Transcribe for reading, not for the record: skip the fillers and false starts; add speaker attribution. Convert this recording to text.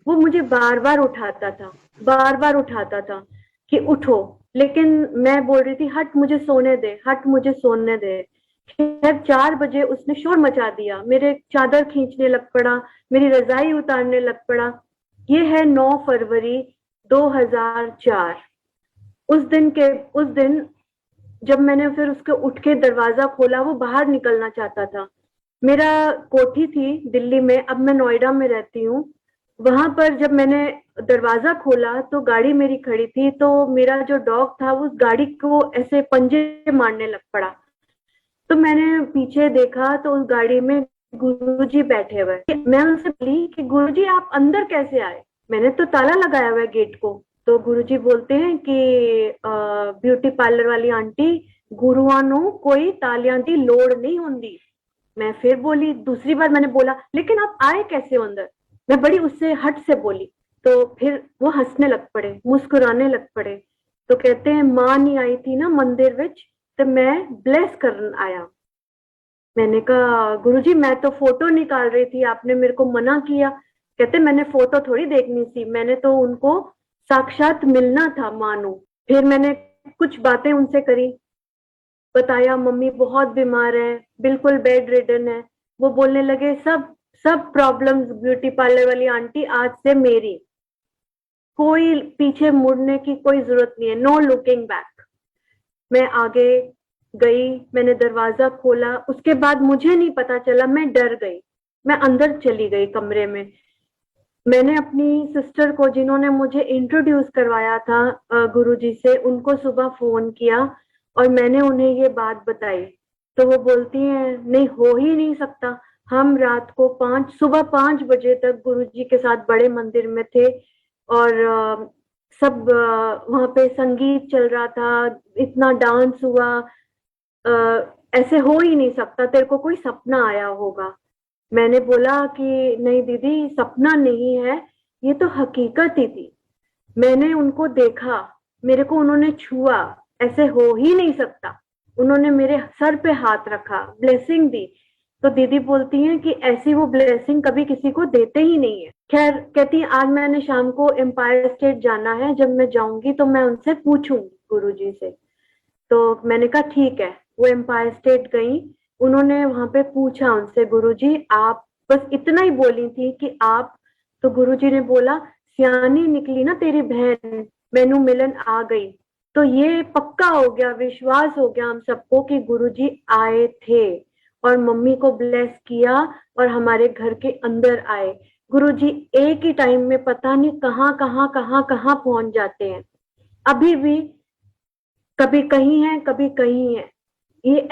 Speaker 1: वो मुझे बार बार उठाता था कि उठो, लेकिन मैं बोल रही थी हट मुझे सोने दे, हट मुझे सोने दे। खैर 4 बजे उसने शोर मचा दिया, मेरे चादर खींचने लग पड़ा, मेरी रजाई उतारने लग पड़ा। ये है 9 फरवरी 2004। उस दिन जब मैंने फिर उसके उठ के दरवाजा खोला, वो बाहर निकलना चाहता था। मेरा कोठी थी दिल्ली में, अब मैं नोएडा में रहती हूँ। वहां पर जब मैंने दरवाजा खोला तो गाड़ी मेरी खड़ी थी, तो मेरा जो डॉग था वो उस गाड़ी को ऐसे पंजे मारने लग पड़ा। तो मैंने पीछे देखा तो उस गाड़ी में गुरुजी बैठे हुए। मैं उनसे बोली कि गुरुजी आप अंदर कैसे आए, मैंने तो ताला लगाया हुआ है गेट को। तो गुरुजी बोलते हैं कि ब्यूटी पार्लर वाली आंटी, गुरुआं नु कोई तालियां दी लोड़ नहीं होंदी। मैं फिर बोली, दूसरी बार मैंने बोला लेकिन आप आए कैसे हो अंदर, मैं बड़ी उससे हट से बोली। तो फिर वो हंसने लग पड़े, मुस्कुराने लग पड़े। तो कहते हैं मां नहीं आई थी ना मंदिर विच, तो मैं ब्लेस करन आया। मैंने कहा गुरुजी मैं तो फोटो निकाल रही थी, आपने मेरे को मना किया। कहते मैंने फोटो थोड़ी देखनी थी, मैंने तो उनको साक्षात मिलना था मानो। फिर मैंने कुछ बातें उनसे करी, बताया मम्मी बहुत बीमार है, बिल्कुल बेड रिडन है। वो बोलने लगे सब सब प्रॉब्लम्स ब्यूटी पार्लर वाली आंटी आज से मेरी, कोई पीछे मुड़ने की कोई जरूरत नहीं है, नो लुकिंग बैक। मैं आगे गई, मैंने दरवाजा खोला, उसके बाद मुझे नहीं पता चला, मैं डर गई। मैं अंदर चली गई कमरे में। मैंने अपनी सिस्टर को, जिन्होंने मुझे इंट्रोड्यूस करवाया था गुरुजी से, उनको सुबह फोन किया और मैंने उन्हें ये बात बताई। तो वो बोलती हैं नहीं हो ही नहीं सकता, हम रात को सुबह 5 बजे तक गुरुजी के साथ बड़े मंदिर में थे और सब वहां पे संगीत चल रहा था, इतना डांस हुआ, ऐसे हो ही नहीं सकता, तेरे को कोई सपना आया होगा। मैंने बोला कि नहीं दीदी सपना नहीं है, ये तो हकीकत ही थी। मैंने उनको देखा, मेरे को उन्होंने छुआ, ऐसे हो ही नहीं सकता। उन्होंने मेरे सर पे हाथ रखा, ब्लेसिंग दी। तो दीदी बोलती हैं कि ऐसी वो ब्लेसिंग कभी किसी को देते ही नहीं है। खैर कहती हैं आज मैंने शाम को एम्पायर स्टेट जाना है, जब मैं जाऊंगी तो मैं उनसे पूछूंगी गुरुजी से। तो मैंने कहा ठीक है। वो एम्पायर स्टेट गई, उन्होंने वहां पे पूछा उनसे गुरुजी आप, बस इतना ही बोली थी कि आप। तो गुरुजी ने बोला सियानी निकली ना तेरी बहन, मैनू मिलन आ गई। तो ये पक्का हो गया, विश्वास हो गया हम सबको कि गुरुजी आए थे और मम्मी को ब्लेस किया और हमारे घर के अंदर आए। गुरुजी एक ही टाइम में पता नहीं कहाँ कहाँ कहाँ कहाँ पहुंच जाते हैं। अभी भी कभी कहीं है कभी कहीं है, ये